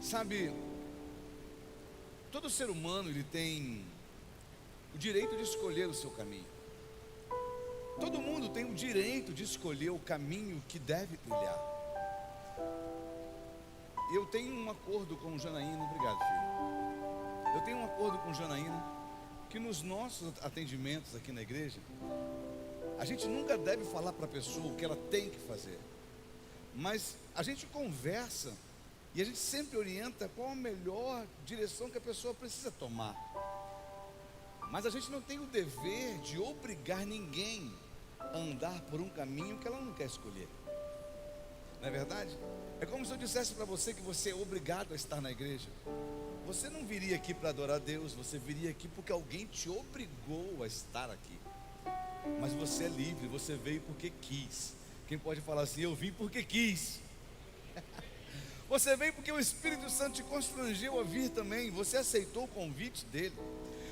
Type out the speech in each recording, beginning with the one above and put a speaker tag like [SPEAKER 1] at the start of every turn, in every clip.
[SPEAKER 1] Sabe, todo ser humano ele tem o direito de escolher o seu caminho. Todo mundo tem o direito de escolher o caminho que deve trilhar. Eu tenho um acordo com o Janaína, obrigado, filho. Eu tenho um acordo com o Janaína que nos nossos atendimentos aqui na igreja, a gente nunca deve falar para a pessoa o que ela tem que fazer, mas a gente conversa e a gente sempre orienta qual a melhor direção que a pessoa precisa tomar. Mas a gente não tem o dever de obrigar ninguém a andar por um caminho que ela não quer escolher. Não é verdade? É como se eu dissesse para você que você é obrigado a estar na igreja. Você não viria aqui para adorar a Deus, você viria aqui porque alguém te obrigou a estar aqui. Mas você é livre, você veio porque quis. Quem pode falar assim, eu vim porque quis? Você veio porque o Espírito Santo te constrangeu a vir também. Você aceitou o convite dele.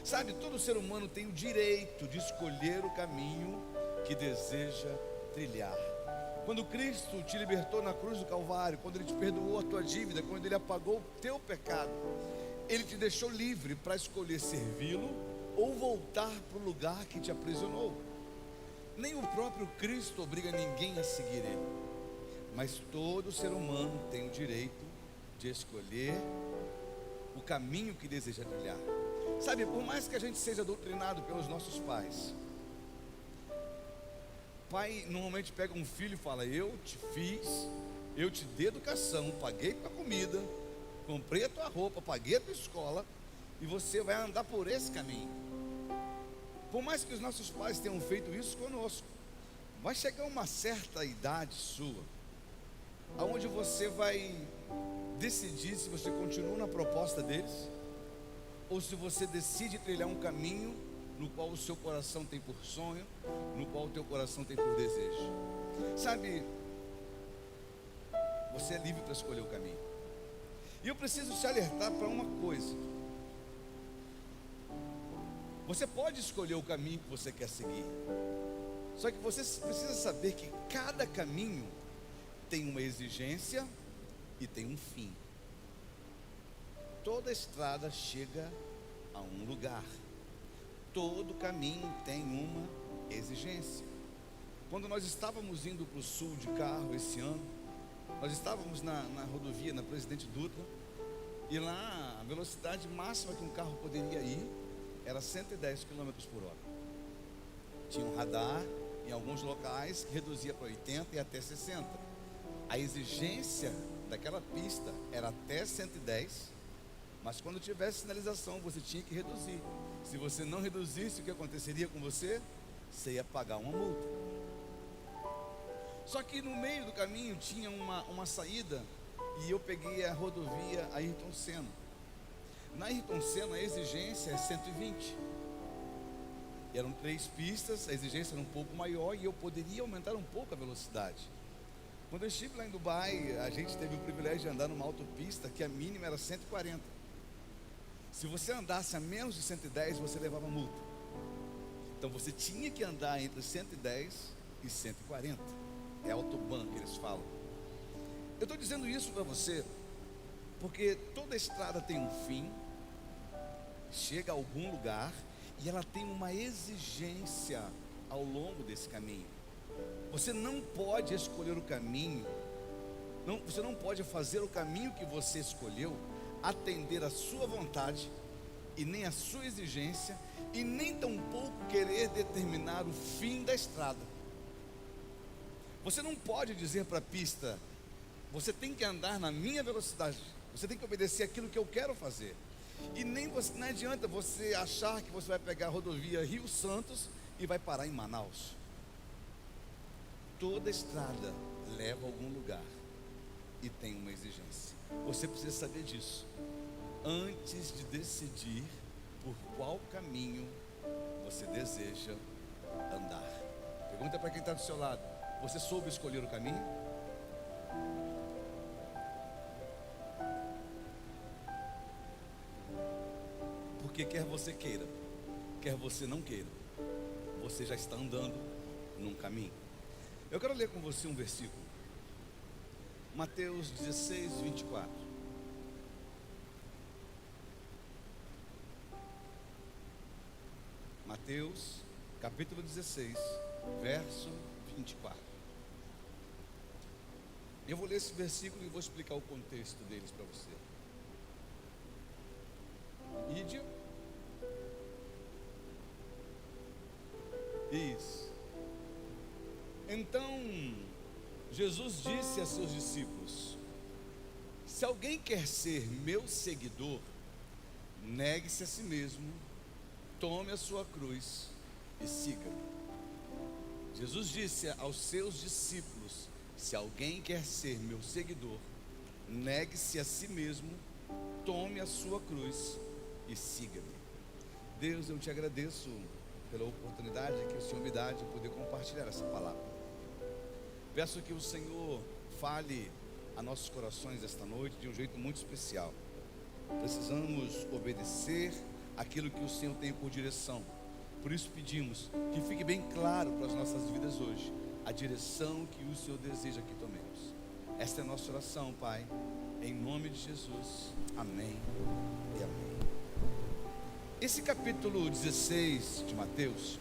[SPEAKER 1] Sabe, todo ser humano tem o direito de escolher o caminho que deseja trilhar. Quando Cristo te libertou na cruz do Calvário, quando Ele te perdoou a tua dívida, quando Ele apagou o teu pecado, Ele te deixou livre para escolher servi-lo ou voltar para o lugar que te aprisionou. Nem o próprio Cristo obriga ninguém a seguir Ele, mas todo ser humano tem o direito de escolher o caminho que deseja trilhar. Sabe, por mais que a gente seja doutrinado pelos nossos pais, pai normalmente pega um filho e fala, eu te fiz, eu te dei educação, paguei tua comida, comprei a tua roupa, paguei a tua escola, e você vai andar por esse caminho. Por mais que os nossos pais tenham feito isso conosco, vai chegar uma certa idade sua, aonde você vai decidir se você continua na proposta deles, ou se você decide trilhar um caminho no qual o seu coração tem por sonho, no qual o teu coração tem por desejo. Sabe, você é livre para escolher o caminho. E eu preciso te alertar para uma coisa. Você pode escolher o caminho que você quer seguir, só que você precisa saber que cada caminho tem uma exigência e tem um fim. Toda estrada chega a um lugar. Todo caminho tem uma exigência. Quando nós estávamos indo para o sul de carro esse ano, nós estávamos na rodovia, na Presidente Dutra, e lá a velocidade máxima que um carro poderia ir era 110 km por hora. Tinha um radar em alguns locais que reduzia para 80 e até 60. A exigência daquela pista era até 110, mas quando tivesse sinalização você tinha que reduzir. Se você não reduzisse, o que aconteceria com você? Você ia pagar uma multa. Só que no meio do caminho tinha uma saída, e eu peguei a rodovia Ayrton Senna. Na Ayrton Senna a exigência é 120. Eram 3 pistas, a exigência era um pouco maior e eu poderia aumentar um pouco a velocidade. Quando eu estive lá em Dubai, a gente teve o privilégio de andar numa autopista que a mínima era 140. Se você andasse a menos de 110, você levava multa. Então você tinha que andar entre 110 e 140. É autobahn que eles falam. Eu estou dizendo isso para você porque toda estrada tem um fim, chega a algum lugar, e ela tem uma exigência ao longo desse caminho. Você não pode escolher o caminho, você não pode fazer o caminho que você escolheu atender a sua vontade, e nem a sua exigência, e nem tampouco querer determinar o fim da estrada. Você não pode dizer para a pista, você tem que andar na minha velocidade, você tem que obedecer aquilo que eu quero fazer. E nem não adianta você achar que você vai pegar a rodovia Rio Santos e vai parar em Manaus. Toda estrada leva a algum lugar e tem uma exigência. Você precisa saber disso antes de decidir por qual caminho você deseja andar. Pergunta para quem está do seu lado: você soube escolher o caminho? Porque quer você queira, quer você não queira, você já está andando num caminho. Eu quero ler com você um versículo, Mateus 16, 24. Mateus, capítulo 16, verso 24. Eu vou ler esse versículo e vou explicar o contexto deles para você. Ide. Isso. Então, Jesus disse a seus discípulos: se alguém quer ser meu seguidor, negue-se a si mesmo, tome a sua cruz e siga-me. Jesus disse aos seus discípulos: se alguém quer ser meu seguidor, negue-se a si mesmo, tome a sua cruz e siga-me. Deus, eu te agradeço pela oportunidade que o Senhor me dá de poder compartilhar essa palavra. Peço que o Senhor fale a nossos corações esta noite de um jeito muito especial. Precisamos obedecer aquilo que o Senhor tem por direção. Por isso pedimos que fique bem claro para as nossas vidas hoje a direção que o Senhor deseja que tomemos. Esta é a nossa oração, Pai, em nome de Jesus. Amém e amém. Esse capítulo 16 de Mateus,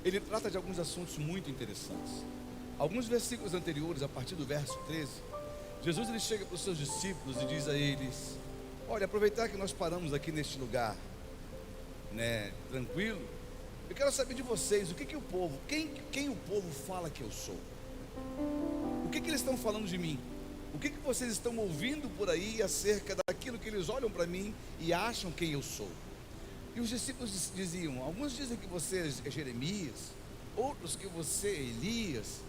[SPEAKER 1] ele trata de alguns assuntos muito interessantes. Alguns versículos anteriores, a partir do verso 13, Jesus ele chega para os seus discípulos e diz a eles: olha, aproveitar que nós paramos aqui neste lugar, tranquilo, eu quero saber de vocês, o que o povo, quem o povo fala que eu sou? O que eles estão falando de mim? O que vocês estão ouvindo por aí acerca daquilo que eles olham para mim e acham quem eu sou? E os discípulos diziam: alguns dizem que você é Jeremias, outros que você é Elias,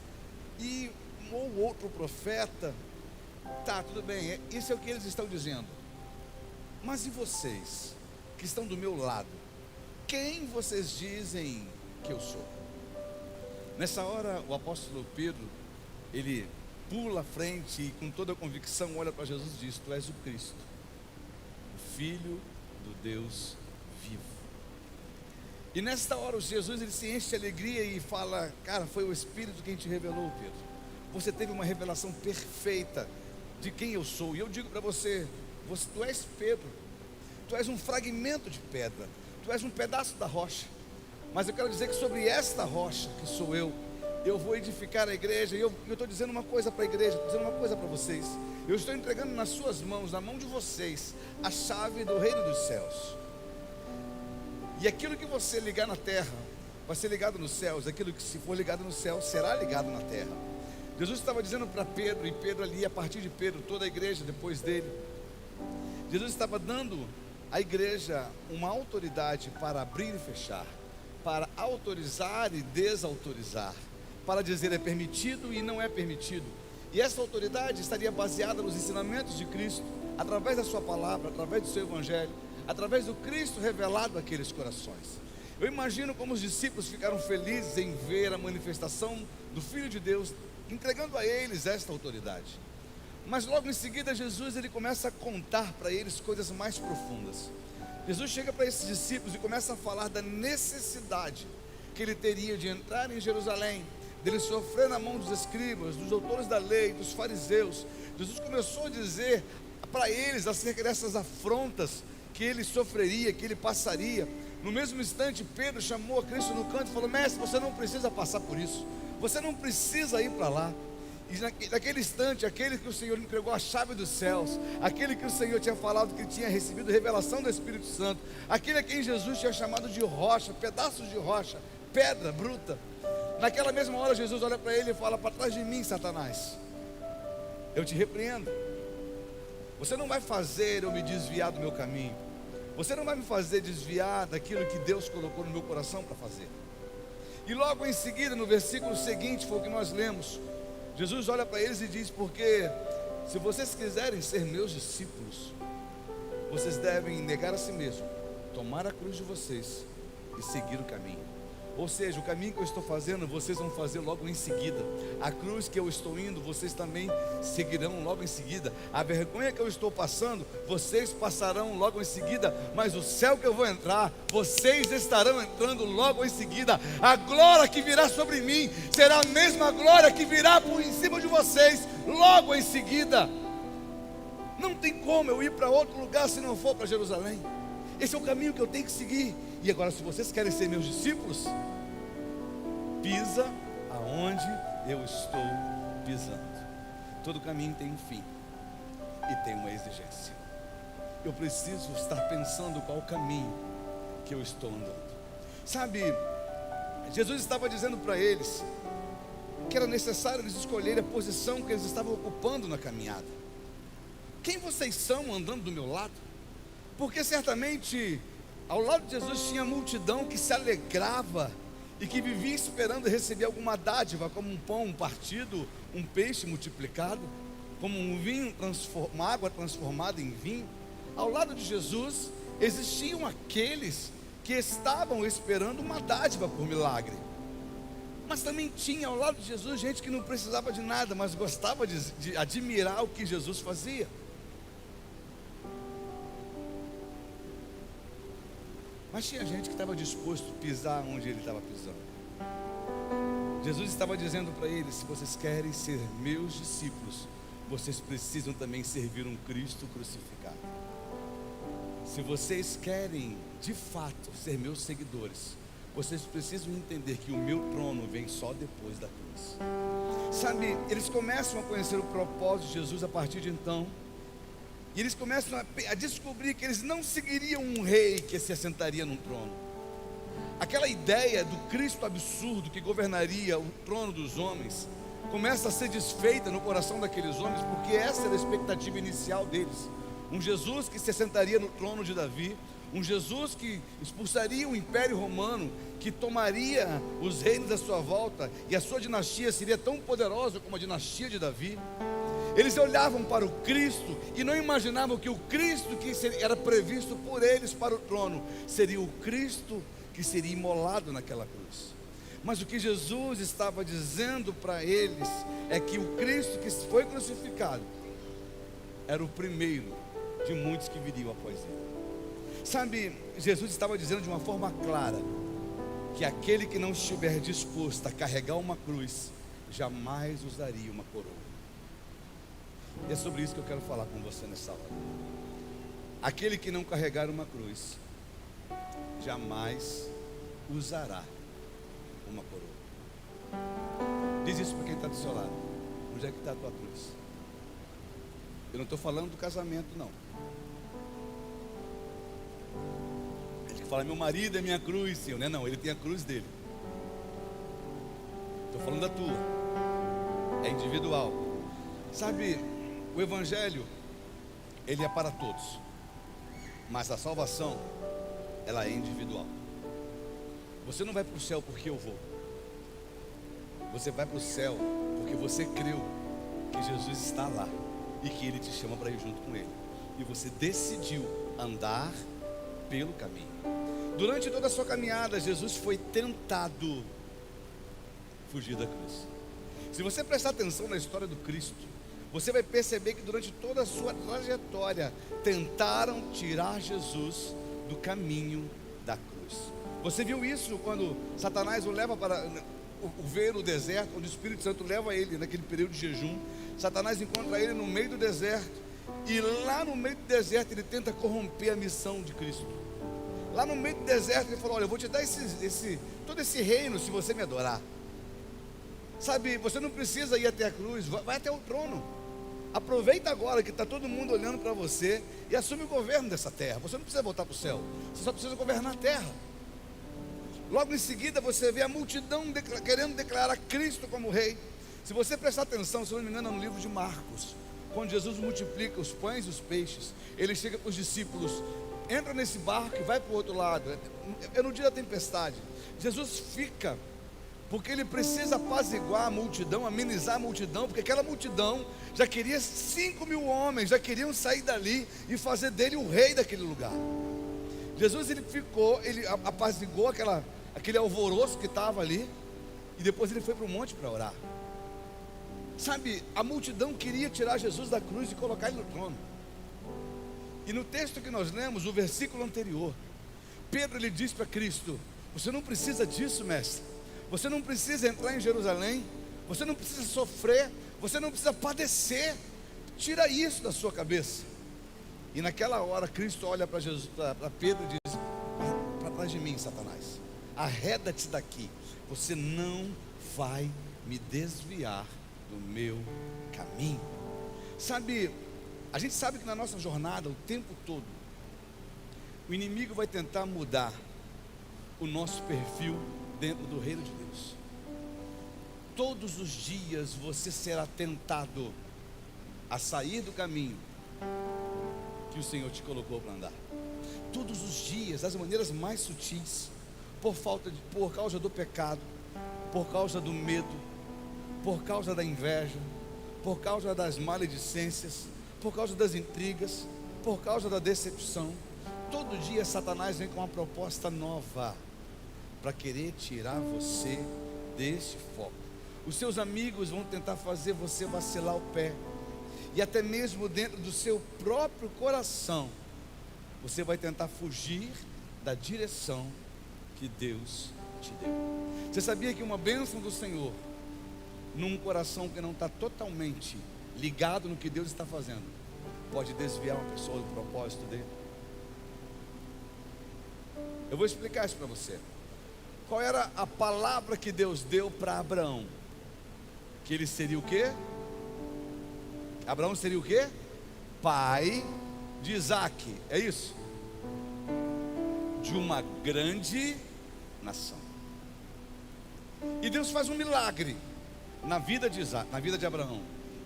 [SPEAKER 1] ou outro profeta. Tá, tudo bem, isso é o que eles estão dizendo. Mas e vocês, que estão do meu lado, quem vocês dizem que eu sou? Nessa hora, o apóstolo Pedro, ele pula à frente e com toda a convicção olha para Jesus e diz: tu és o Cristo, o Filho do Deus vivo. E nesta hora, Jesus ele se enche de alegria e fala: cara, foi o Espírito quem te revelou, Pedro. Você teve uma revelação perfeita de quem eu sou. E eu digo para você, tu és Pedro, tu és um fragmento de pedra, tu és um pedaço da rocha. Mas eu quero dizer que sobre esta rocha, que sou eu vou edificar a igreja. E eu estou dizendo uma coisa para a igreja, estou dizendo uma coisa para vocês. Eu estou entregando nas suas mãos, na mão de vocês, a chave do reino dos céus. E aquilo que você ligar na terra vai ser ligado nos céus. Aquilo que se for ligado no céu será ligado na terra. Jesus estava dizendo para Pedro, e Pedro ali, a partir de Pedro, toda a igreja depois dele, Jesus estava dando à igreja uma autoridade para abrir e fechar, para autorizar e desautorizar, para dizer é permitido e não é permitido. E essa autoridade estaria baseada nos ensinamentos de Cristo, através da sua palavra, através do seu evangelho, através do Cristo revelado àqueles corações. Eu imagino como os discípulos ficaram felizes em ver a manifestação do Filho de Deus, entregando a eles esta autoridade. Mas logo em seguida Jesus ele começa a contar para eles coisas mais profundas. Jesus chega para esses discípulos e começa a falar da necessidade que ele teria de entrar em Jerusalém, dele sofrer na mão dos escribas, dos doutores da lei, dos fariseus. Jesus começou a dizer para eles acerca dessas afrontas que ele sofreria, que ele passaria. No mesmo instante, Pedro chamou a Cristo no canto e falou: mestre, você não precisa passar por isso, você não precisa ir para lá. E naquele instante, aquele que o Senhor entregou a chave dos céus, aquele que o Senhor tinha falado que tinha recebido revelação do Espírito Santo, aquele a quem Jesus tinha chamado de rocha, pedaços de rocha, pedra bruta, naquela mesma hora Jesus olha para ele e fala: para trás de mim, Satanás, eu te repreendo. Você não vai fazer eu me desviar do meu caminho, você não vai me fazer desviar daquilo que Deus colocou no meu coração para fazer. E logo em seguida, no versículo seguinte, foi o que nós lemos, Jesus olha para eles e diz: porque se vocês quiserem ser meus discípulos, vocês devem negar a si mesmo, tomar a cruz de vocês e seguir o caminho. Ou seja, o caminho que eu estou fazendo, vocês vão fazer logo em seguida. A cruz que eu estou indo, vocês também seguirão logo em seguida. A vergonha que eu estou passando, vocês passarão logo em seguida. Mas o céu que eu vou entrar, vocês estarão entrando logo em seguida. A glória que virá sobre mim será a mesma glória que virá por em cima de vocês logo em seguida. Não tem como eu ir para outro lugar se não for para Jerusalém. Esse é o caminho que eu tenho que seguir. E agora, se vocês querem ser meus discípulos, pisa aonde eu estou pisando. Todo caminho tem um fim e tem uma exigência. Eu preciso estar pensando qual o caminho que eu estou andando. Sabe, Jesus estava dizendo para eles que era necessário eles escolherem a posição que eles estavam ocupando na caminhada. Quem vocês são andando do meu lado? Porque certamente ao lado de Jesus tinha multidão que se alegrava e que vivia esperando receber alguma dádiva, como um pão partido, um peixe multiplicado, como um vinho, uma água transformada em vinho. Ao lado de Jesus existiam aqueles que estavam esperando uma dádiva por milagre. Mas também tinha ao lado de Jesus gente que não precisava de nada, mas gostava de admirar o que Jesus fazia. Mas tinha gente que estava disposto a pisar onde ele estava pisando. Jesus estava dizendo para eles: se vocês querem ser meus discípulos, vocês precisam também servir um Cristo crucificado. Se vocês querem de fato ser meus seguidores, vocês precisam entender que o meu trono vem só depois da cruz. Sabe, eles começam a conhecer o propósito de Jesus a partir de então. E eles começam a descobrir que eles não seguiriam um rei que se assentaria num trono. Aquela ideia do Cristo absurdo que governaria o trono dos homens começa a ser desfeita no coração daqueles homens, porque essa era a expectativa inicial deles. Um Jesus que se assentaria no trono de Davi, um Jesus que expulsaria o Império Romano, que tomaria os reinos à sua volta, e a sua dinastia seria tão poderosa como a dinastia de Davi. Eles olhavam para o Cristo e não imaginavam que o Cristo que era previsto por eles para o trono seria o Cristo que seria imolado naquela cruz. Mas o que Jesus estava dizendo para eles é que o Cristo que foi crucificado era o primeiro de muitos que viriam após ele. Sabe, Jesus estava dizendo de uma forma clara que aquele que não estiver disposto a carregar uma cruz jamais usaria uma coroa. E é sobre isso que eu quero falar com você nessa hora. Aquele que não carregar uma cruz jamais usará uma coroa. Diz isso para quem está do seu lado. Onde é que está a tua cruz? Eu não estou falando do casamento, não. Ele que fala: meu marido é minha cruz, Senhor. Não, ele tem a cruz dele. Estou falando da tua. É individual. Sabe, o Evangelho, ele é para todos, mas a salvação, ela é individual. Você não vai para o céu porque eu vou. Você vai para o céu porque você creu que Jesus está lá e que Ele te chama para ir junto com Ele. E você decidiu andar pelo caminho. Durante toda a sua caminhada, Jesus foi tentado fugir da cruz. Se você prestar atenção na história do Cristo, você vai perceber que durante toda a sua trajetória tentaram tirar Jesus do caminho da cruz. Você viu isso quando Satanás o leva para o ver no deserto, onde o Espírito Santo leva ele naquele período de jejum. Satanás encontra ele no meio do deserto, e lá no meio do deserto ele tenta corromper a missão de Cristo. Lá no meio do deserto ele falou: olha, eu vou te dar todo esse reino se você me adorar. Sabe, você não precisa ir até a cruz, vai até o trono. Aproveita agora que está todo mundo olhando para você e assume o governo dessa terra. Você não precisa voltar para o céu, você só precisa governar a terra. Logo em seguida você vê a multidão querendo declarar Cristo como rei. Se você prestar atenção, se não me engano, é no livro de Marcos, quando Jesus multiplica os pães e os peixes, ele chega para os discípulos: entra nesse barco e vai para o outro lado. É no dia da tempestade. Jesus fica, porque ele precisa apaziguar a multidão, amenizar a multidão, porque aquela multidão já queria 5.000 homens, já queriam sair dali e fazer dele o rei daquele lugar. Jesus ele apaziguou aquele alvoroço que estava ali, e depois ele foi para o monte para orar. Sabe, a multidão queria tirar Jesus da cruz e colocar ele no trono. E no texto que nós lemos, o versículo anterior, Pedro ele diz para Cristo: você não precisa disso, mestre. Você não precisa entrar em Jerusalém, você não precisa sofrer, você não precisa padecer. Tira isso da sua cabeça. E naquela hora Cristo olha para Jesus, para Pedro e diz: para trás de mim, Satanás, arreda-te daqui, você não vai me desviar do meu caminho. Sabe, a gente sabe que na nossa jornada, o tempo todo, o inimigo vai tentar mudar o nosso perfil dentro do reino de Deus. Todos os dias você será tentado a sair do caminho que o Senhor te colocou para andar. Todos os dias, das maneiras mais sutis, por causa do pecado, por causa do medo, por causa da inveja, por causa das maledicências, por causa das intrigas, por causa da decepção. Todo dia Satanás vem com uma proposta nova para querer tirar você desse foco. Os seus amigos vão tentar fazer você vacilar o pé, e até mesmo dentro do seu próprio coração você vai tentar fugir da direção que Deus te deu. Você sabia que uma bênção do Senhor num coração que não está totalmente ligado no que Deus está fazendo pode desviar uma pessoa do propósito dele? Eu vou explicar isso para você. Qual era a palavra que Deus deu para Abraão? Que ele seria o quê? Abraão seria o quê? Pai de Isaac, é isso? De uma grande nação. E Deus faz um milagre na vida de Isaac, na vida de Abraão,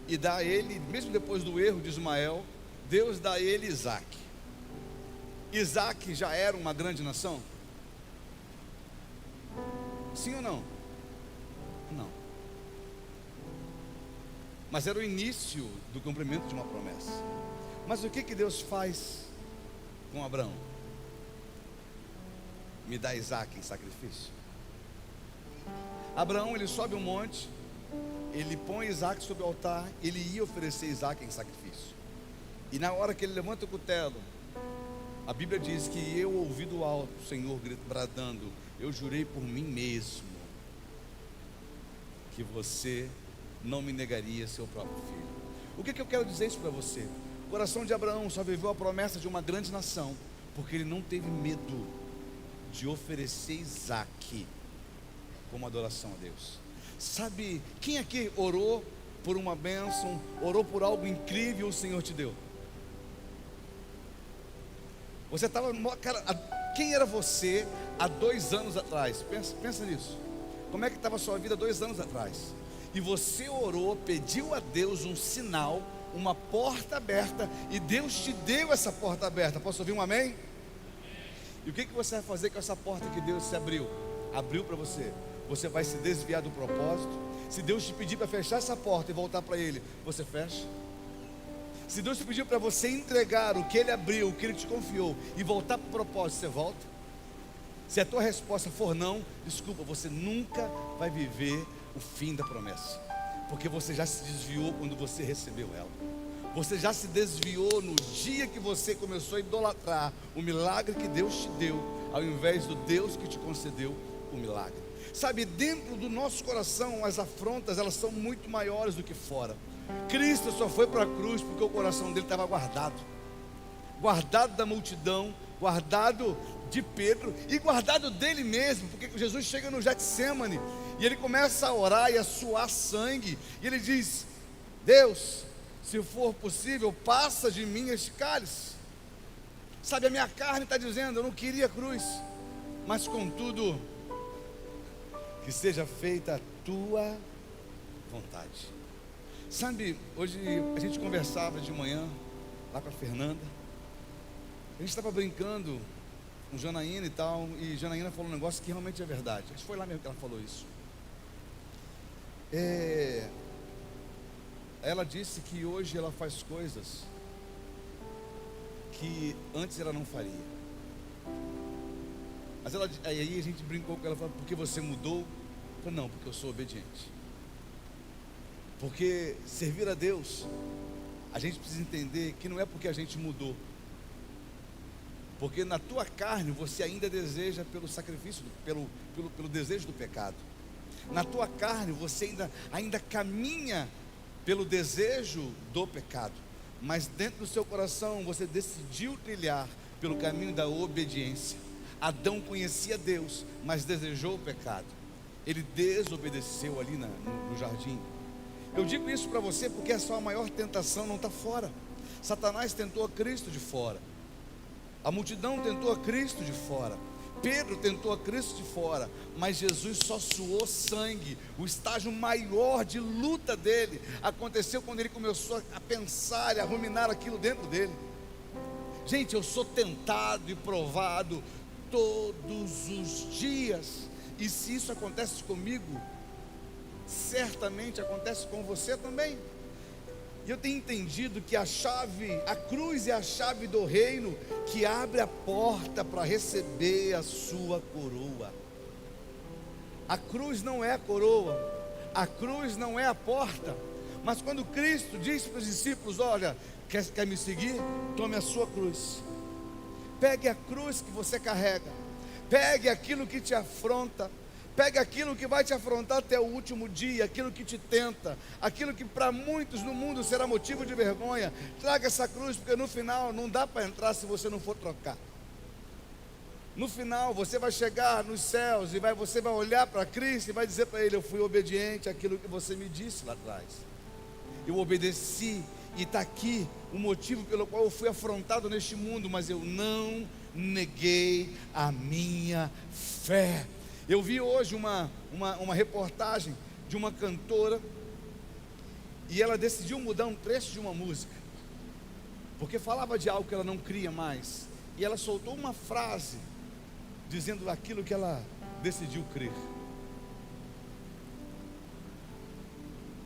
[SPEAKER 1] e dá a ele, mesmo depois do erro de Ismael, Deus dá a ele Isaac. Isaac já era uma grande nação? Sim ou não? Não. Mas era o início do cumprimento de uma promessa. Mas o que Deus faz com Abraão? Me dá Isaac em sacrifício. Abraão, ele sobe um monte, ele põe Isaac sobre o altar, ele ia oferecer Isaac em sacrifício. E na hora que ele levanta o cutelo, a Bíblia diz que eu ouvi do alto o Senhor bradando: eu jurei por mim mesmo que você não me negaria seu próprio filho. O que eu quero dizer isso para você? O coração de Abraão só viveu a promessa de uma grande nação porque ele não teve medo de oferecer Isaac como adoração a Deus. Sabe, quem aqui orou por uma bênção, orou por algo incrível o Senhor te deu? Você estava, cara, quem era você há 2 anos atrás? Pensa nisso. Como é que estava a sua vida 2 anos atrás? E você orou, pediu a Deus um sinal, uma porta aberta, e Deus te deu essa porta aberta. Posso ouvir um amém? E o que você vai fazer com essa porta que Deus se abriu para você? Você vai se desviar do propósito? Se Deus te pedir para fechar essa porta e voltar para Ele, você fecha? Se Deus te pediu para você entregar o que Ele abriu, o que Ele te confiou, e voltar para o propósito, você volta? Se a tua resposta for não, desculpa, você nunca vai viver o fim da promessa, porque você já se desviou quando você recebeu ela. Você já se desviou no dia que você começou a idolatrar o milagre que Deus te deu, ao invés do Deus que te concedeu o milagre. Sabe, dentro do nosso coração as afrontas, elas são muito maiores do que fora. Cristo só foi para a cruz porque o coração dele estava guardado da multidão, guardado de Pedro e guardado dele mesmo, porque Jesus chega no Getsemane e ele começa a orar e a suar sangue, e ele diz: Deus, se for possível, passa de mim este cálice. Sabe, a minha carne está dizendo: eu não queria cruz, mas contudo, que seja feita a tua vontade. Sabe, hoje a gente conversava de manhã lá com a Fernanda, a gente estava brincando com Janaína e tal, e Janaína falou um negócio que realmente é verdade. Acho que foi lá mesmo que ela falou isso. Ela disse que hoje ela faz coisas que antes ela não faria. Mas aí a gente brincou com ela, falou: porque você mudou? Eu falei: não, porque eu sou obediente. Porque servir a Deus, a gente precisa entender que não é porque a gente mudou, porque na tua carne você ainda deseja pelo sacrifício, pelo desejo do pecado. Na tua carne você ainda caminha pelo desejo do pecado. mas dentro do seu coração você decidiu trilhar pelo caminho da obediência. Adão conhecia Deus, mas desejou o pecado. Ele desobedeceu ali no jardim. Eu digo isso para você porque a sua maior tentação não está fora. Satanás tentou a Cristo de fora, a multidão tentou a Cristo de fora, Pedro tentou a Cristo de fora, mas Jesus só suou sangue. O estágio maior de luta dele aconteceu quando ele começou a pensar e a ruminar aquilo dentro dele. Gente, eu sou tentado e provado todos os dias, e se isso acontece comigo, certamente acontece com você também. E eu tenho entendido que a cruz é a chave do reino que abre a porta para receber a sua coroa. A cruz não é a coroa, a cruz não é a porta, mas quando Cristo disse para os discípulos: olha, quer me seguir? Tome a sua cruz. Pegue a cruz que você carrega, pegue aquilo que te afronta, pegue aquilo que vai te afrontar até o último dia, aquilo que te tenta, aquilo que para muitos no mundo será motivo de vergonha. Traga essa cruz, porque no final não dá para entrar se você não for trocar. No final você vai chegar nos céus e você vai olhar para Cristo e vai dizer para Ele: eu fui obediente àquilo que você me disse lá atrás, eu obedeci, e está aqui o motivo pelo qual eu fui afrontado neste mundo, mas eu não neguei a minha fé. Eu vi hoje uma reportagem de uma cantora, e ela decidiu mudar um trecho de uma música, porque falava de algo que ela não cria mais, e ela soltou uma frase dizendo aquilo que ela decidiu crer.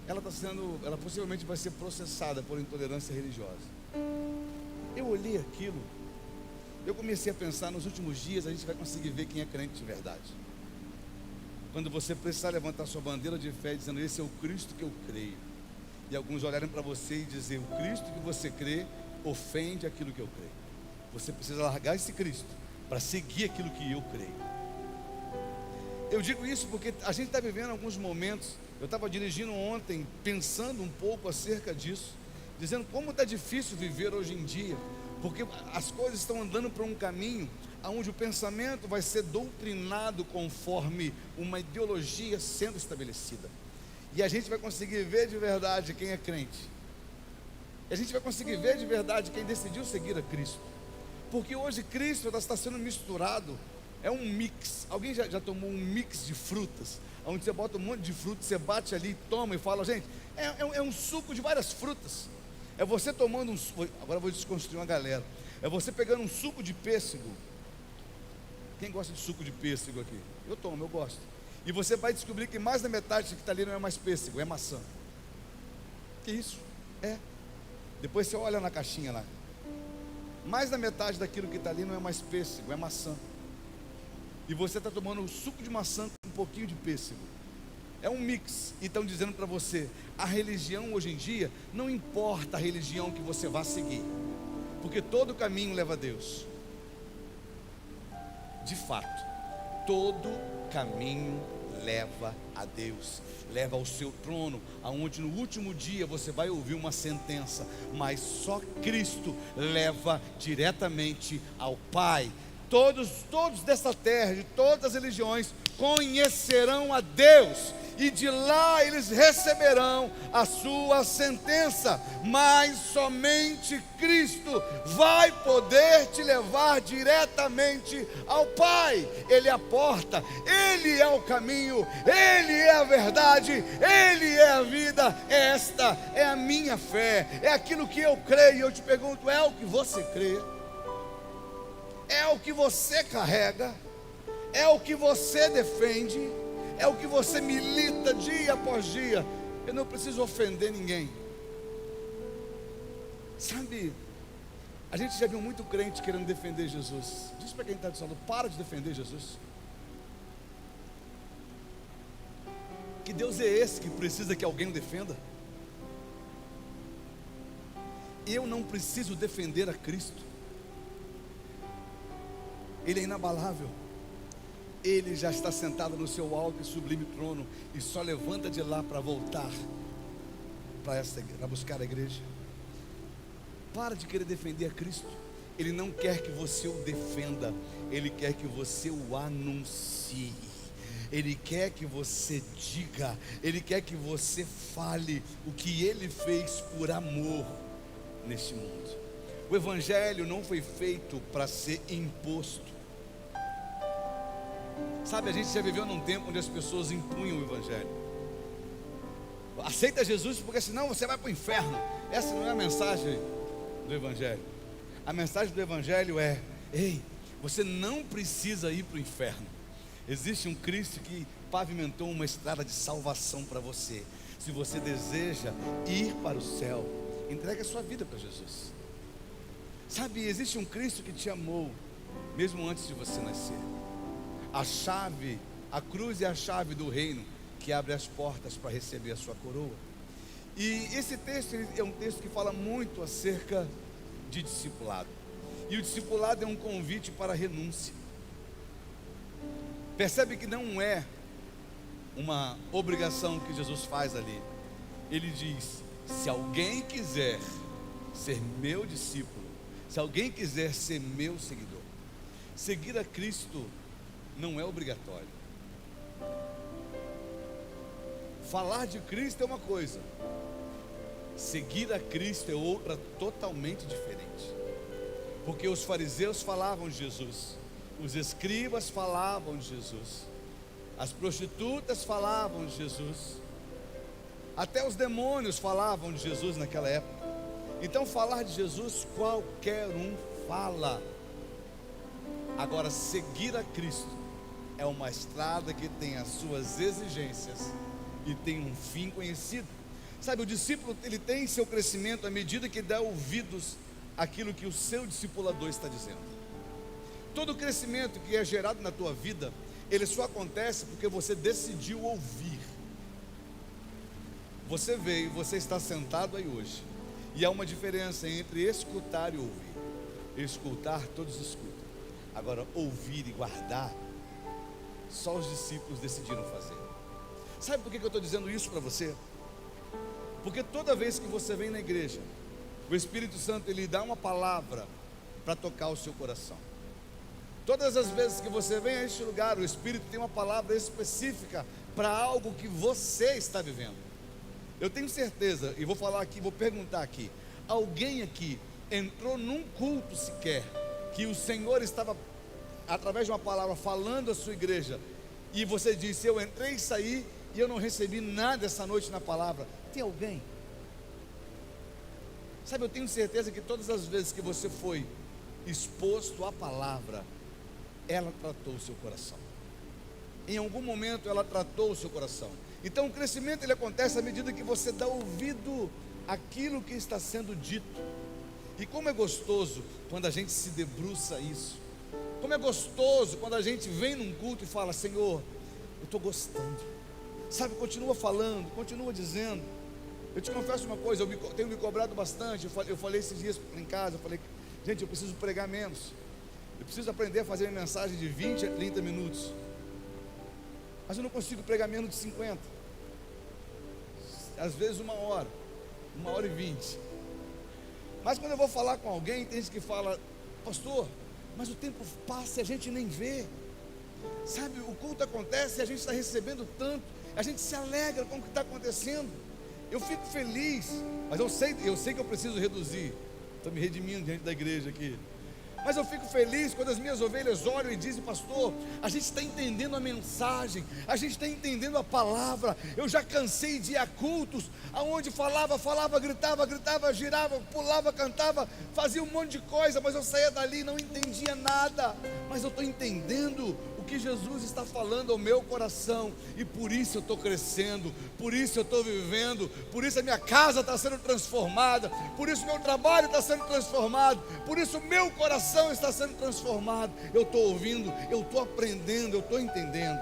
[SPEAKER 1] Ela possivelmente vai ser processada por intolerância religiosa. Eu olhei aquilo, eu comecei a pensar: nos últimos dias a gente vai conseguir ver quem é crente de verdade, quando você precisar levantar sua bandeira de fé dizendo: esse é o Cristo que eu creio, e alguns olharem para você e dizer: o Cristo que você crê ofende aquilo que eu creio. Você precisa largar esse Cristo para seguir aquilo que eu creio. Eu digo isso porque a gente está vivendo alguns momentos. Eu estava dirigindo ontem, pensando um pouco acerca disso, dizendo como está difícil viver hoje em dia, porque as coisas estão andando para um caminho onde o pensamento vai ser doutrinado conforme uma ideologia sendo estabelecida, e a gente vai conseguir ver de verdade quem é crente, e a gente vai conseguir ver de verdade quem decidiu seguir a Cristo, porque hoje Cristo está sendo misturado, é um mix. Alguém já tomou um mix de frutas, onde você bota um monte de fruta, você bate ali, toma e fala: gente, é um suco de várias frutas. É você tomando agora eu vou desconstruir uma galera, é você pegando um suco de pêssego. Quem gosta de suco de pêssego aqui? Eu tomo, eu gosto. E você vai descobrir que mais da metade que está ali não é mais pêssego, é maçã. Que isso? Depois você olha na caixinha lá, mais da metade daquilo que está ali não é mais pêssego, é maçã. E você está tomando o suco de maçã com um pouquinho de pêssego. É um mix. E estão dizendo para você: a religião hoje em dia, não importa a religião que você vá seguir, porque todo caminho leva a Deus. De fato, todo caminho leva a Deus, leva ao seu trono, aonde no último dia você vai ouvir uma sentença, mas só Cristo leva diretamente ao Pai. Todos dessa terra, de todas as religiões, conhecerão a Deus, e de lá eles receberão a sua sentença, mas somente Cristo vai poder te levar diretamente ao Pai. Ele é a porta, Ele é o caminho, Ele é a verdade, Ele é a vida. Esta é a minha fé, é aquilo que eu creio. Eu te pergunto: é o que você crê? É o que você carrega? É o que você defende? É o que você milita dia após dia? Eu não preciso ofender ninguém. Sabe, a gente já viu muito crente querendo defender Jesus. Diz para quem está do lado: para de defender Jesus. Que Deus é esse que precisa que alguém o defenda? Eu não preciso defender a Cristo. Ele é inabalável. Ele já está sentado no seu alto e sublime trono, e só levanta de lá para voltar para buscar a igreja. Para de querer defender a Cristo. Ele não quer que você o defenda, Ele quer que você o anuncie. Ele quer que você diga, Ele quer que você fale o que Ele fez por amor neste mundo. O Evangelho não foi feito para ser imposto. Sabe, a gente já viveu num tempo onde as pessoas impunham o Evangelho. Aceita Jesus porque senão você vai para o inferno. Essa não é a mensagem do Evangelho. A mensagem do Evangelho é: ei, você não precisa ir para o inferno. Existe um Cristo que pavimentou uma estrada de salvação para você. Se você deseja ir para o céu, entregue a sua vida para Jesus. Sabe, existe um Cristo que te amou mesmo antes de você nascer. A chave, a cruz é a chave do reino que abre as portas para receber a sua coroa. E esse texto é um texto que fala muito acerca de discipulado. E o discipulado é um convite para a renúncia. Percebe que não é uma obrigação que Jesus faz ali. Ele diz: se alguém quiser ser meu discípulo, se alguém quiser ser meu seguidor, seguir a Cristo não é obrigatório. Falar de Cristo é uma coisa, seguir a Cristo é outra totalmente diferente. Porque os fariseus falavam de Jesus, os escribas falavam de Jesus, as prostitutas falavam de Jesus, até os demônios falavam de Jesus naquela época. Então falar de Jesus qualquer um fala. Agora, seguir a Cristo é uma estrada que tem as suas exigências e tem um fim conhecido. Sabe, o discípulo, ele tem seu crescimento à medida que dá ouvidos àquilo que o seu discipulador está dizendo. Todo crescimento que é gerado na tua vida, ele só acontece porque você decidiu ouvir. Você veio, você está sentado aí hoje, e há uma diferença entre escutar e ouvir. Escutar, todos escutam. Agora, ouvir e guardar, só os discípulos decidiram fazer. Sabe por que eu estou dizendo isso para você? Porque toda vez que você vem na igreja, o Espírito Santo, ele dá uma palavra para tocar o seu coração. Todas as vezes que você vem a este lugar, o Espírito tem uma palavra específica para algo que você está vivendo. Eu tenho certeza, e vou falar aqui, vou perguntar aqui: alguém aqui entrou num culto sequer, que o Senhor estava, através de uma palavra, falando à sua igreja, e você disse: eu entrei e saí, e eu não recebi nada essa noite na palavra? Tem alguém? Sabe, eu tenho certeza que todas as vezes que você foi exposto à palavra, ela tratou o seu coração. Em algum momento ela tratou o seu coração. Então o crescimento, ele acontece à medida que você dá ouvido àquilo que está sendo dito. E como é gostoso quando a gente se debruça isso. Como é gostoso quando a gente vem num culto e fala: Senhor, eu estou gostando. Sabe, continua falando, continua dizendo. Eu te confesso uma coisa, eu tenho me cobrado bastante. Eu falei esses dias em casa, eu falei: gente, eu preciso pregar menos. Eu preciso aprender a fazer uma mensagem de 20 a 30 minutos. Mas eu não consigo pregar menos de 50. Às vezes 1 hora, 1h20. Mas quando eu vou falar com alguém, tem gente que fala: pastor, mas o tempo passa e a gente nem vê. Sabe, o culto acontece e a gente está recebendo tanto, a gente se alegra com o que está acontecendo. Eu fico feliz, mas eu sei que eu preciso reduzir. Estou me redimindo diante da igreja aqui. Mas eu fico feliz quando as minhas ovelhas olham e dizem: pastor, a gente está entendendo a mensagem, a gente está entendendo a palavra. Eu já cansei de ir a cultos aonde falava, gritava, girava, pulava, cantava, fazia um monte de coisa, mas eu saía dali e não entendia nada. Mas eu estou entendendo o que Jesus está falando ao meu coração, e por isso eu estou crescendo, por isso eu estou vivendo, por isso a minha casa está sendo transformada, por isso o meu trabalho está sendo transformado, por isso o meu coração está sendo transformado. Eu estou ouvindo, eu estou aprendendo, eu estou entendendo.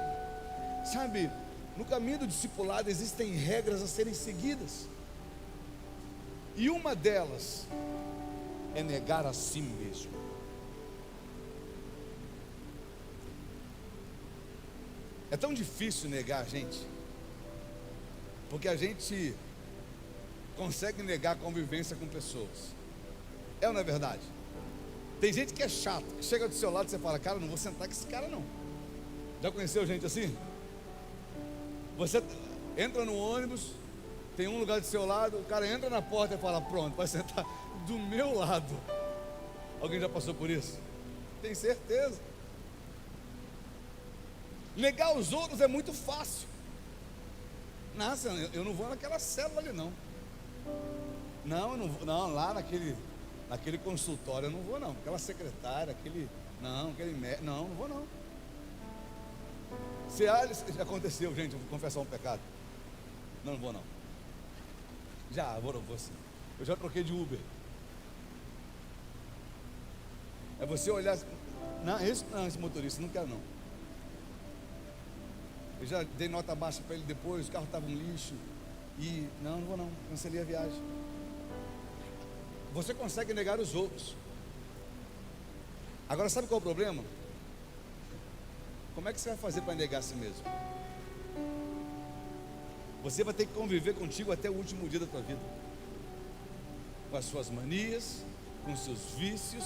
[SPEAKER 1] Sabe, no caminho do discipulado existem regras a serem seguidas, e uma delas é negar a si mesmo. É tão difícil negar a gente, porque a gente consegue negar a convivência com pessoas, É ou não é verdade? Tem gente que é chato, que chega do seu lado e você fala, cara, não vou sentar com esse cara não. Já conheceu gente assim? Você entra no ônibus, tem um lugar do seu lado, o cara entra na porta e fala, pronto, vai sentar do meu lado. Alguém já passou por isso? Tem certeza? Negar os outros é muito fácil. Nossa, eu não vou naquela célula ali não. Não, eu não vou, não, lá naquele consultório eu não vou não. Aquela secretária, não vou não. Se aconteceu, gente, eu vou confessar um pecado. Não vou não. Já, vou sim. Eu já troquei de Uber. É você olhar, esse motorista, não quero não. Eu já dei nota baixa para ele depois, o carro estava um lixo. E não vou não, cancelei a viagem. Você consegue negar os outros. Agora sabe qual é o problema? Como é que você vai fazer para negar a si mesmo? Você vai ter que conviver contigo até o último dia da tua vida. Com as suas manias, com os seus vícios,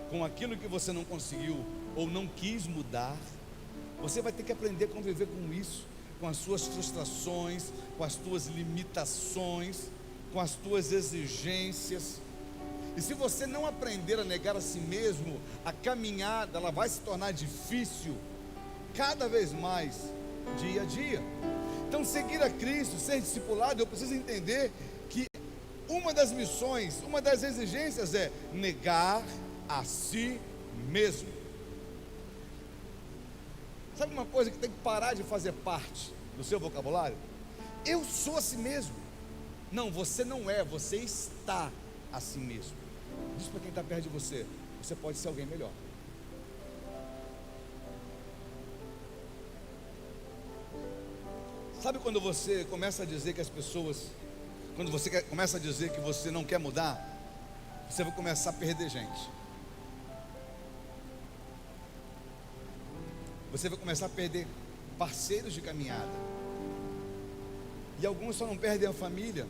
[SPEAKER 1] com aquilo que você não conseguiu ou não quis mudar. Você vai ter que aprender a conviver com isso, com as suas frustrações, com as tuas limitações, com as tuas exigências. E se você não aprender a negar a si mesmo, a caminhada ela vai se tornar difícil cada vez mais, dia a dia. Então seguir a Cristo, ser discipulado, eu preciso entender que uma das missões, uma das exigências é negar a si mesmo. Sabe uma coisa que tem que parar de fazer parte do seu vocabulário? Eu sou a si mesmo. Não, você não é, você está a si mesmo. Diz para quem está perto de você, você pode ser alguém melhor. Sabe quando você começa a dizer que as pessoas, quando você começa a dizer que você não quer mudar, você vai começar a perder gente. Você vai começar a perder parceiros de caminhada. E alguns só não perdem a família,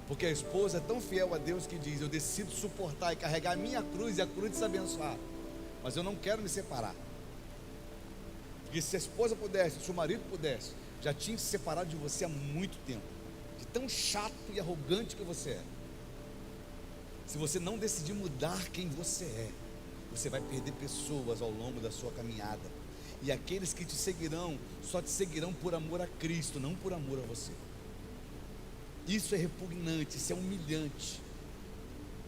[SPEAKER 1] porque a esposa é tão fiel a Deus que diz, eu decido suportar e carregar a minha cruz e a cruz de se abençoar, mas eu não quero me separar. Porque se a esposa pudesse, se o marido pudesse, já tinha se separado de você há muito tempo, de tão chato e arrogante que você é. Se você não decidir mudar quem você é, você vai perder pessoas ao longo da sua caminhada. E aqueles que te seguirão, só te seguirão por amor a Cristo, não por amor a você. Isso é repugnante, isso é humilhante.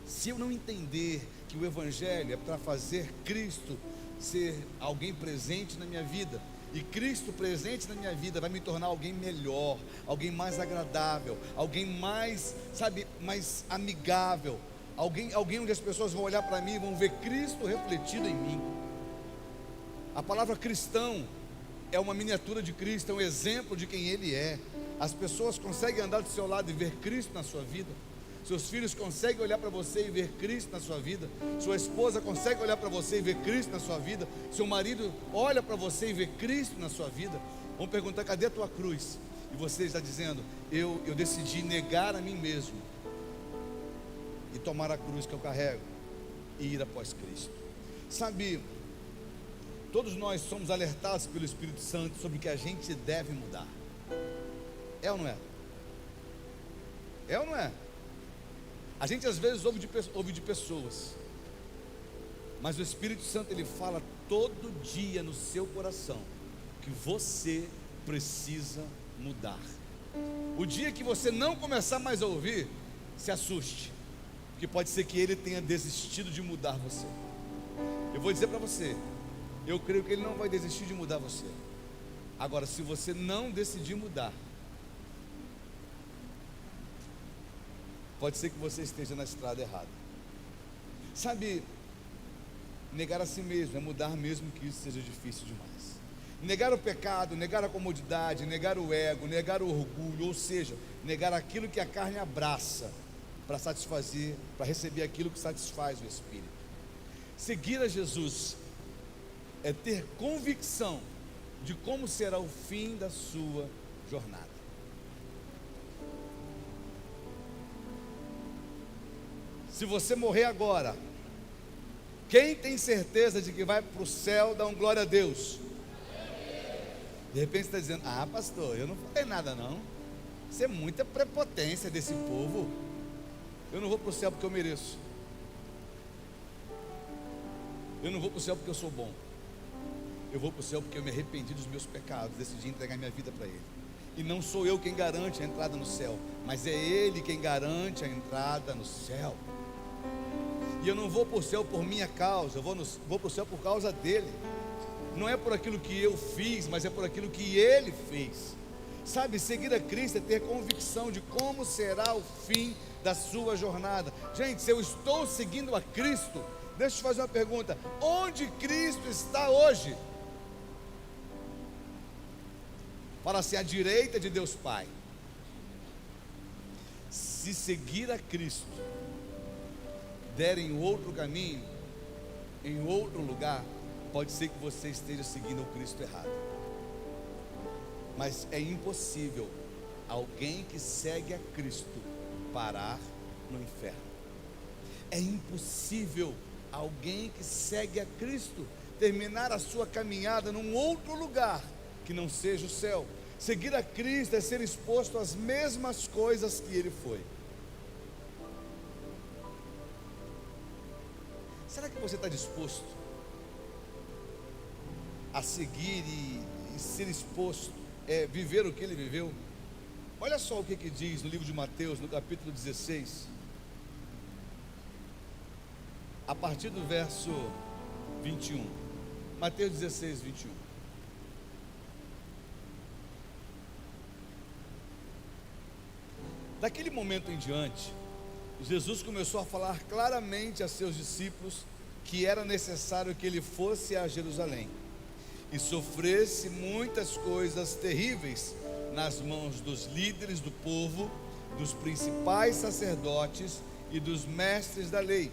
[SPEAKER 1] Se eu não entender que o Evangelho é para fazer Cristo ser alguém presente na minha vida, e Cristo presente na minha vida vai me tornar alguém melhor, alguém mais agradável, alguém mais, mais amigável, alguém onde as pessoas vão olhar para mim e vão ver Cristo refletido em mim. A palavra cristão é uma miniatura de Cristo, é um exemplo de quem Ele é. As pessoas conseguem andar do seu lado e ver Cristo na sua vida. Seus filhos conseguem olhar para você e ver Cristo na sua vida. Sua esposa consegue olhar para você e ver Cristo na sua vida. Seu marido olha para você e vê Cristo na sua vida. Vão perguntar, cadê a tua cruz? E você está dizendo, eu decidi negar a mim mesmo e tomar a cruz que eu carrego e ir após Cristo. Sabe, todos nós somos alertados pelo Espírito Santo sobre que a gente deve mudar. É ou não é? É ou não é? A gente às vezes ouve de pessoas, mas o Espírito Santo ele fala todo dia no seu coração que você precisa mudar. O dia que você não começar mais a ouvir, se assuste, porque pode ser que ele tenha desistido de mudar você. Eu vou dizer para você, eu creio que ele não vai desistir de mudar você. Agora, se você não decidir mudar, pode ser que você esteja na estrada errada. Sabe, negar a si mesmo é mudar mesmo que isso seja difícil demais. Negar o pecado, negar a comodidade, negar o ego, negar o orgulho, ou seja, negar aquilo que a carne abraça para satisfazer, para receber aquilo que satisfaz o Espírito. Seguir a Jesus é ter convicção de como será o fim da sua jornada. Se você morrer agora, quem tem certeza de que vai para o céu, dá um glória a Deus. De repente você está dizendo: ah, pastor, eu não falei nada não. Isso é muita prepotência desse povo. Eu não vou para o céu porque eu mereço. Eu não vou para o céu porque eu sou bom. Eu vou para o céu porque eu me arrependi dos meus pecados, decidi entregar minha vida para Ele. E não sou eu quem garante a entrada no céu, mas é Ele quem garante a entrada no céu. E eu não vou para o céu por minha causa, eu vou para o céu por causa dEle. Não é por aquilo que eu fiz, mas é por aquilo que Ele fez. Sabe, seguir a Cristo é ter convicção de como será o fim da sua jornada. Gente, se eu estou seguindo a Cristo, deixa eu te fazer uma pergunta: onde Cristo está hoje? Fala-se à direita de Deus Pai. Se seguir a Cristo der em outro caminho, em outro lugar, pode ser que você esteja seguindo o Cristo errado. Mas é impossível alguém que segue a Cristo parar no inferno. É impossível alguém que segue a Cristo terminar a sua caminhada num outro lugar que não seja o céu. Seguir a Cristo é ser exposto às mesmas coisas que Ele foi. Será que você está disposto a seguir e ser exposto, viver o que Ele viveu? Olha só o que diz no livro de Mateus, no capítulo 16, a partir do verso 21. Mateus 16, 21. Daquele momento em diante, Jesus começou a falar claramente a seus discípulos que era necessário que Ele fosse a Jerusalém e sofresse muitas coisas terríveis nas mãos dos líderes do povo, dos principais sacerdotes e dos mestres da lei.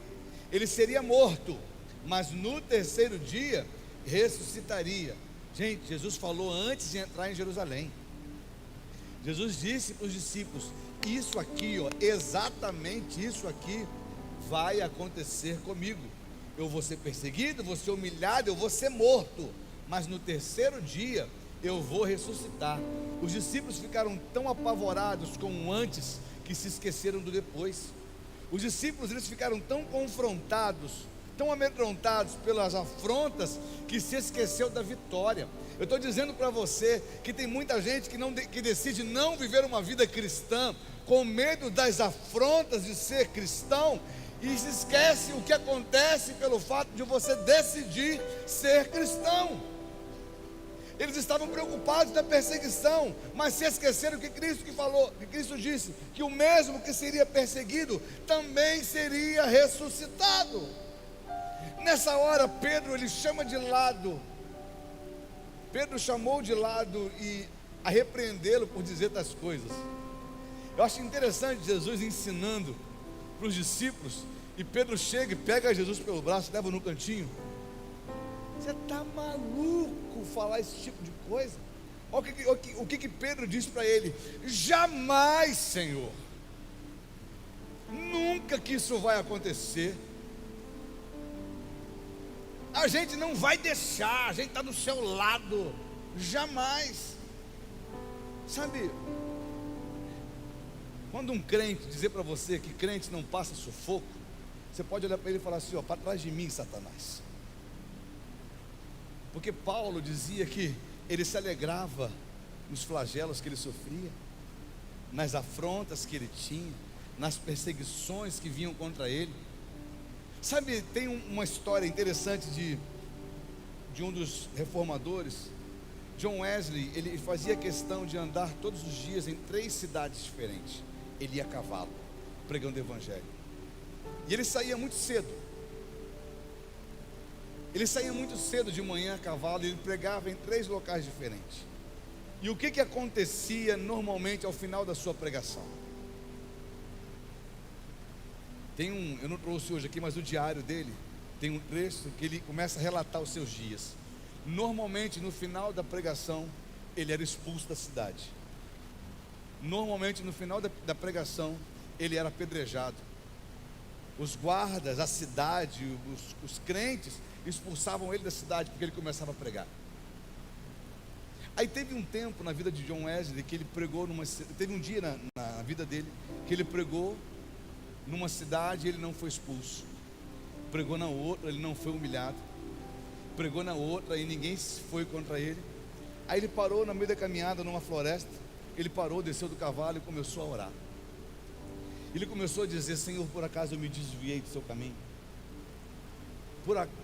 [SPEAKER 1] Ele seria morto, mas no terceiro dia ressuscitaria. Gente, Jesus falou antes de entrar em Jerusalém. Jesus disse para os discípulos: isso aqui, exatamente isso aqui vai acontecer comigo. Eu vou ser perseguido, vou ser humilhado, eu vou ser morto, mas no terceiro dia eu vou ressuscitar. Os discípulos ficaram tão apavorados com o antes que se esqueceram do depois. Os discípulos, eles ficaram tão confrontados, tão amedrontados pelas afrontas, que se esqueceu da vitória. Eu estou dizendo para você que tem muita gente que decide não viver uma vida cristã com medo das afrontas de ser cristão, e se esquece o que acontece pelo fato de você decidir ser cristão. Eles estavam preocupados da perseguição, mas se esqueceram que Cristo disse que o mesmo que seria perseguido também seria ressuscitado. Nessa hora Pedro, ele chama de lado. Pedro chamou de lado e a repreendê-lo por dizer tais coisas. Eu acho interessante Jesus ensinando para os discípulos, e Pedro chega e pega Jesus pelo braço, leva no cantinho. Você está maluco falar esse tipo de coisa? Olha o que Pedro diz para ele: jamais, Senhor, nunca que isso vai acontecer. A gente não vai deixar, a gente está do seu lado, jamais. Sabe, quando um crente dizer para você que crente não passa sufoco, você pode olhar para ele e falar assim: para trás de mim, Satanás. Porque Paulo dizia que ele se alegrava nos flagelos que ele sofria, nas afrontas que ele tinha, nas perseguições que vinham contra ele. Sabe, tem uma história interessante de um dos reformadores, John Wesley. Ele fazia questão de andar todos os dias em 3 cidades diferentes. Ele ia a cavalo, pregando o evangelho. E ele saía muito cedo. Ele saía muito cedo de manhã a cavalo, e ele pregava em 3 locais diferentes. E o que acontecia normalmente ao final da sua pregação? Eu não trouxe hoje aqui, mas o diário dele tem um trecho que ele começa a relatar os seus dias. Normalmente no final da pregação ele era expulso da cidade. Normalmente no final da pregação ele era apedrejado. os guardas, a cidade, os crentes expulsavam ele da cidade porque ele começava a pregar. Aí teve um tempo na vida de John Wesley que ele pregou teve um dia na vida dele que ele pregou numa cidade e ele não foi expulso. Pregou na outra, ele não foi humilhado. Pregou na outra e ninguém foi contra ele. Aí ele parou no meio da caminhada numa floresta. Ele parou, desceu do cavalo e começou a orar. Ele começou a dizer: Senhor, por acaso eu me desviei do seu caminho?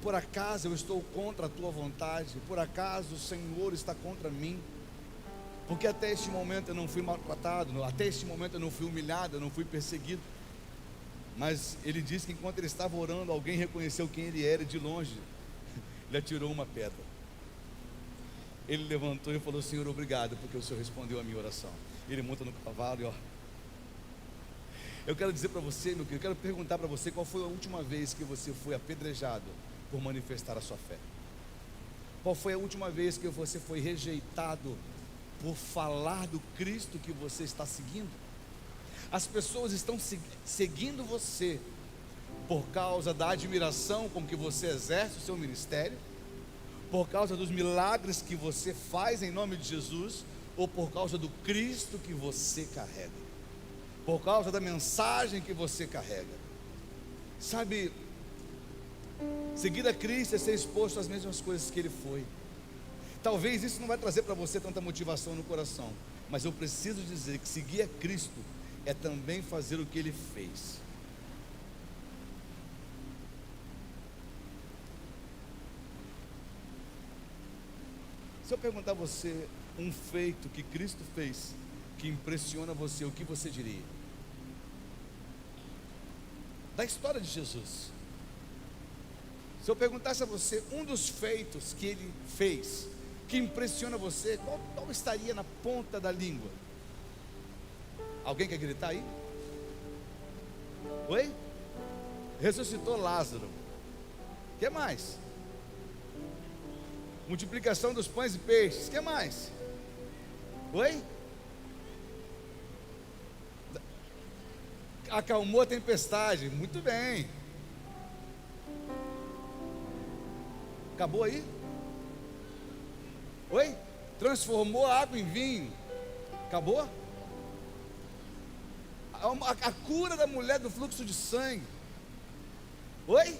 [SPEAKER 1] Por acaso eu estou contra a tua vontade? Por acaso o Senhor está contra mim? Porque até este momento eu não fui maltratado, até este momento eu não fui humilhado, eu não fui perseguido. Mas ele disse que enquanto ele estava orando, alguém reconheceu quem ele era, e de longe ele atirou uma pedra. Ele levantou e falou: Senhor, obrigado, porque o Senhor respondeu a minha oração. Ele monta no cavalo e eu quero dizer para você, meu querido, eu quero perguntar para você: qual foi a última vez que você foi apedrejado por manifestar a sua fé? Qual foi a última vez que você foi rejeitado por falar do Cristo que você está seguindo? As pessoas estão seguindo você por causa da admiração com que você exerce o seu ministério, por causa dos milagres que você faz em nome de Jesus, ou por causa do Cristo que você carrega, por causa da mensagem que você carrega. Sabe, seguir a Cristo é ser exposto às mesmas coisas que Ele foi. Talvez isso não vai trazer para você tanta motivação no coração, mas eu preciso dizer que seguir a Cristo é também fazer o que Ele fez. Se eu perguntar a você um feito que Cristo fez que impressiona você, o que você diria? Da história de Jesus. Se eu perguntasse a você um dos feitos que Ele fez que impressiona você, qual estaria na ponta da língua? Alguém quer gritar aí? Oi? Ressuscitou Lázaro. O que mais? Multiplicação dos pães e peixes. O que mais? Oi? Acalmou a tempestade. Muito bem. Acabou aí? Oi? Transformou a água em vinho. Acabou? A cura da mulher do fluxo de sangue. Oi?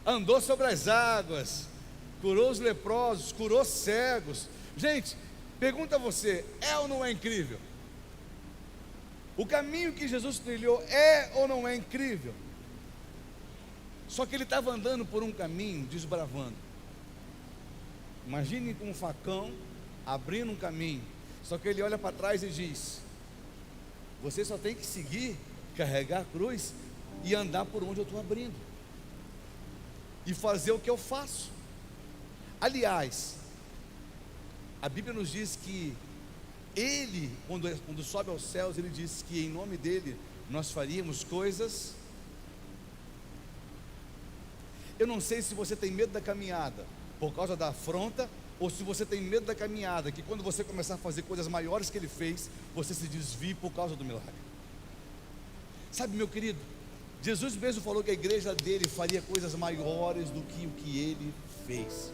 [SPEAKER 1] Andou sobre as águas, curou os leprosos, curou cegos. Gente, pergunta a você: é ou não é incrível? O caminho que Jesus trilhou é ou não é incrível? Só que ele estava andando por um caminho, desbravando. Imagine com um facão abrindo um caminho. Só que ele olha para trás e diz: você só tem que seguir, carregar a cruz e andar por onde eu estou abrindo, e fazer o que eu faço. Aliás, a Bíblia nos diz que Ele, quando sobe aos céus, Ele diz que em nome dEle nós faríamos coisas. Eu não sei se você tem medo da caminhada por causa da afronta, ou se você tem medo da caminhada, que quando você começar a fazer coisas maiores que Ele fez, você se desvie por causa do milagre. Sabe, meu querido, Jesus mesmo falou que a igreja dele faria coisas maiores do que o que Ele fez.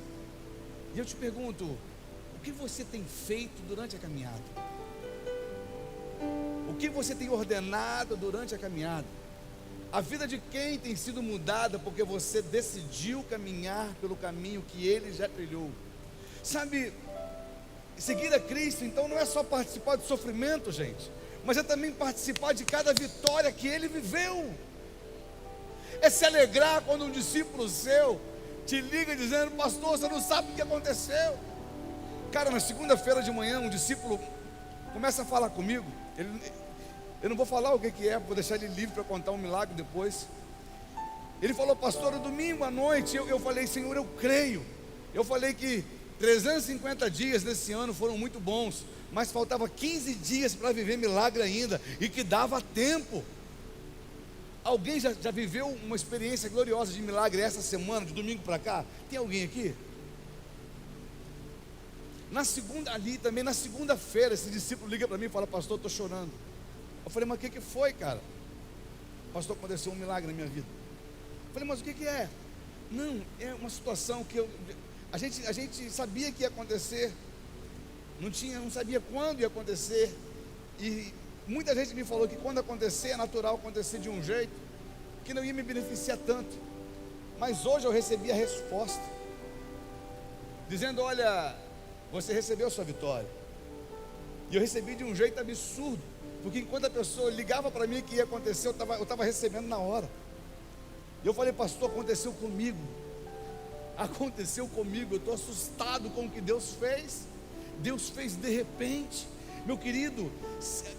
[SPEAKER 1] E eu te pergunto: o que você tem feito durante a caminhada? O que você tem ordenado durante a caminhada? A vida de quem tem sido mudada porque você decidiu caminhar pelo caminho que Ele já trilhou? Sabe, seguir a Cristo então não é só participar do sofrimento, gente, mas é também participar de cada vitória que Ele viveu. É se alegrar quando um discípulo seu te liga dizendo: pastor, você não sabe o que aconteceu. Cara, na segunda-feira de manhã um discípulo começa a falar comigo. Eu não vou falar o que é, vou deixar ele livre para contar um milagre depois. Ele falou: pastor, no domingo à noite eu falei: Senhor, eu creio. Eu falei que 350 dias desse ano foram muito bons, mas faltava 15 dias para viver milagre ainda, e que dava tempo. Alguém já viveu uma experiência gloriosa de milagre essa semana, de domingo para cá? Tem alguém aqui? Na segunda-feira, esse discípulo liga para mim e fala: pastor, eu estou chorando. Eu falei: mas o que foi, cara? Pastor, aconteceu um milagre na minha vida. Eu falei: mas o que é? Não, é uma situação que a gente sabia que ia acontecer, não sabia quando ia acontecer, e muita gente me falou que quando acontecer, é natural acontecer de um jeito que não ia me beneficiar tanto. Mas hoje eu recebi a resposta, dizendo: olha, você recebeu a sua vitória. E eu recebi de um jeito absurdo, porque enquanto a pessoa ligava para mim que ia acontecer, eu estava recebendo na hora. E eu falei: pastor, aconteceu comigo, eu estou assustado com o que Deus fez de repente. Meu querido,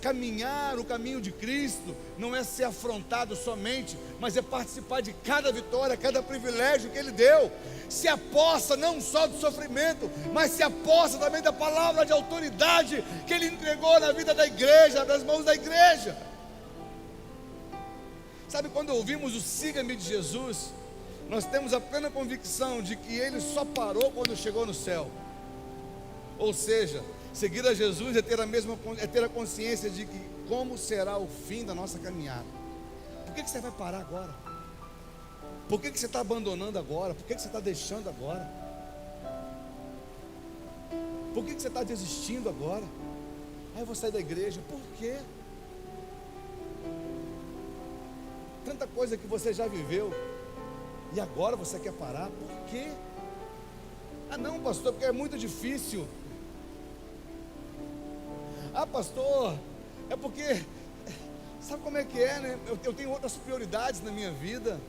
[SPEAKER 1] caminhar o caminho de Cristo não é ser afrontado somente, mas é participar de cada vitória, cada privilégio que Ele deu. Se aposta não só do sofrimento, mas se aposta também da palavra de autoridade que Ele entregou na vida da igreja, nas mãos da igreja. Sabe, quando ouvimos o siga-me de Jesus, nós temos a plena convicção de que Ele só parou quando chegou no céu. Ou seja, seguir a Jesus é ter a consciência de que como será o fim da nossa caminhada. Por que você vai parar agora? Por que você está abandonando agora? Por que você está deixando agora? Por que você está desistindo agora? Eu vou sair da igreja. Por quê? Tanta coisa que você já viveu e agora você quer parar. Por quê? Não, pastor, porque é muito difícil. Pastor, é porque, sabe como é que é, né? Eu tenho outras prioridades na minha vida.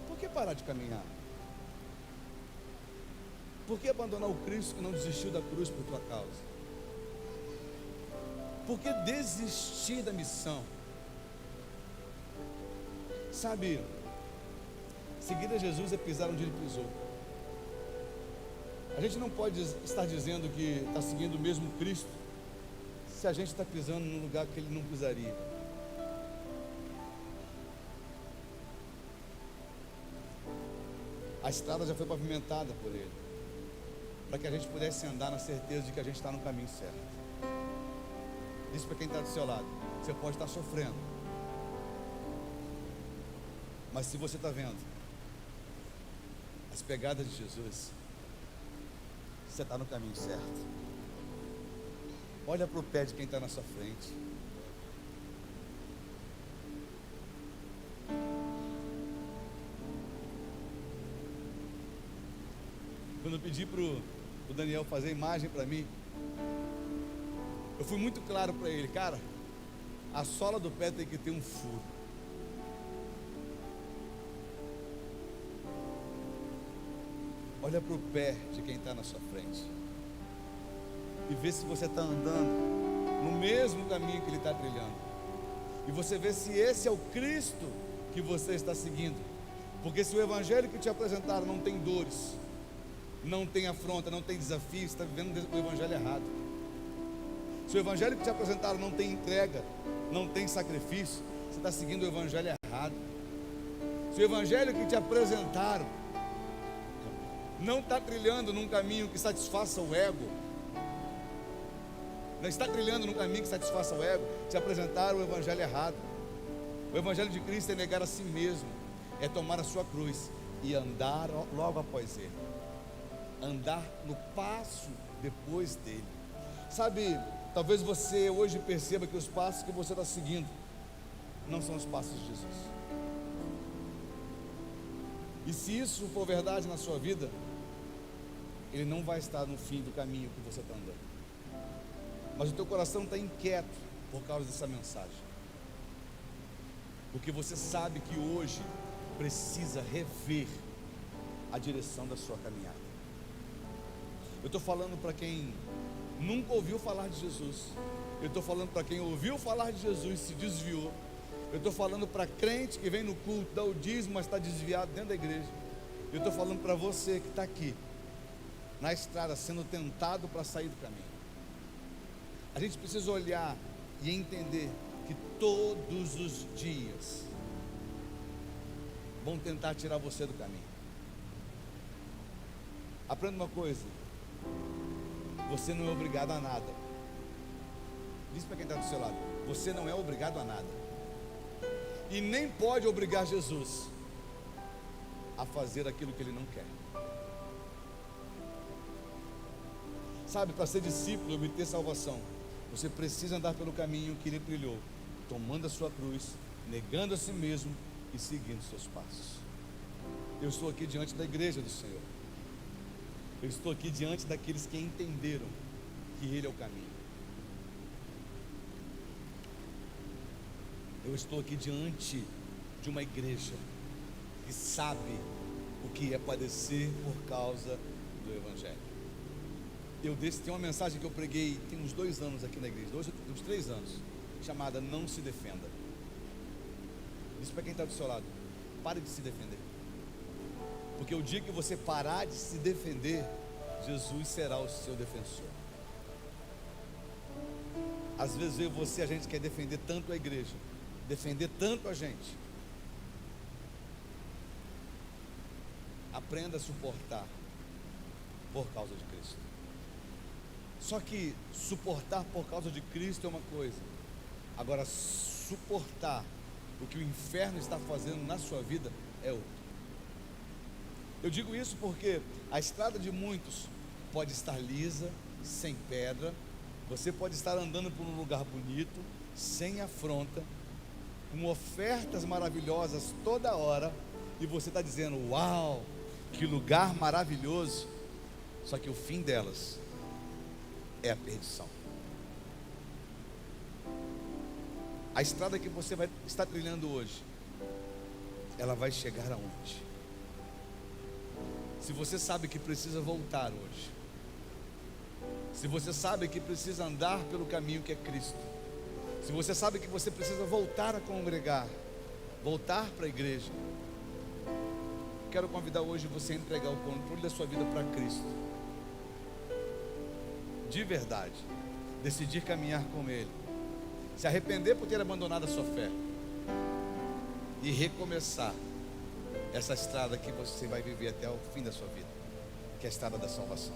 [SPEAKER 1] Por que parar de caminhar? Por que abandonar o Cristo que não desistiu da cruz por tua causa? Por que desistir da missão? Sabe, seguir a Jesus é pisar onde Ele pisou. A gente não pode estar dizendo que está seguindo o mesmo Cristo se a gente está pisando num lugar que Ele não pisaria. A estrada já foi pavimentada por Ele, para que a gente pudesse andar na certeza de que a gente está no caminho certo. Diz para quem está do seu lado: você pode estar sofrendo, mas se você está vendo as pegadas de Jesus, você está no caminho certo. Olha para o pé de quem está na sua frente. Quando eu pedi para o Daniel fazer a imagem para mim, eu fui muito claro para ele: cara, a sola do pé tem que ter um furo. Olha para o pé de quem está na sua frente e vê se você está andando no mesmo caminho que ele está trilhando, e você vê se esse é o Cristo que você está seguindo. Porque se o evangelho que te apresentaram não tem dores, não tem afronta, não tem desafio, você está vivendo o evangelho errado. Se o evangelho que te apresentaram não tem entrega, não tem sacrifício, você está seguindo o evangelho errado. Se o evangelho que te apresentaram não está trilhando num caminho que satisfaça o ego, não está trilhando num caminho que satisfaça o ego, te apresentaram o evangelho errado. O evangelho de Cristo é negar a si mesmo, é tomar a sua cruz e andar logo após Ele, andar no passo depois dele. Sabe, talvez você hoje perceba que os passos que você está seguindo não são os passos de Jesus. E se isso for verdade na sua vida, Ele não vai estar no fim do caminho que você está andando. Mas o teu coração está inquieto por causa dessa mensagem, porque você sabe que hoje precisa rever a direção da sua caminhada. Eu estou falando para quem nunca ouviu falar de Jesus. Eu estou falando para quem ouviu falar de Jesus e se desviou. Eu estou falando para crente que vem no culto, dá o dízimo, mas está desviado dentro da igreja. Eu estou falando para você que está aqui na estrada sendo tentado para sair do caminho. A gente precisa olhar e entender que todos os dias vão tentar tirar você do caminho. Aprenda uma coisa: você não é obrigado a nada. Diz para quem está do seu lado: você não é obrigado a nada, e nem pode obrigar Jesus a fazer aquilo que Ele não quer. Sabe, para ser discípulo e obter salvação, você precisa andar pelo caminho que Ele trilhou, tomando a sua cruz, negando a si mesmo e seguindo seus passos. Eu estou aqui diante da igreja do Senhor. Eu estou aqui diante daqueles que entenderam que Ele é o caminho. Eu estou aqui diante de uma igreja que sabe o que é padecer por causa do Evangelho. Tem uma mensagem que eu preguei tem uns 2 anos aqui na igreja, uns 3 anos, chamada Não Se Defenda. Diz para quem está do seu lado: pare de se defender, porque o dia que você parar de se defender, Jesus será o seu defensor. Às vezes eu e você, a gente quer defender tanto a igreja, defender tanto a gente. Aprenda a suportar por causa de Cristo. Só que suportar por causa de Cristo é uma coisa, agora suportar o que o inferno está fazendo na sua vida é outra. Eu digo isso porque a estrada de muitos pode estar lisa, sem pedra, você pode estar andando por um lugar bonito, sem afronta, com ofertas maravilhosas toda hora, e você está dizendo: uau, que lugar maravilhoso. Só que o fim delas é a perdição. A estrada que você está trilhando hoje, ela vai chegar aonde? Se você sabe que precisa voltar hoje, se você sabe que precisa andar pelo caminho que é Cristo, se você sabe que você precisa voltar a congregar, voltar para a igreja, quero convidar hoje você a entregar o controle da sua vida para Cristo, de verdade, decidir caminhar com Ele, se arrepender por ter abandonado a sua fé e recomeçar essa estrada que você vai viver até o fim da sua vida, que é a estrada da salvação.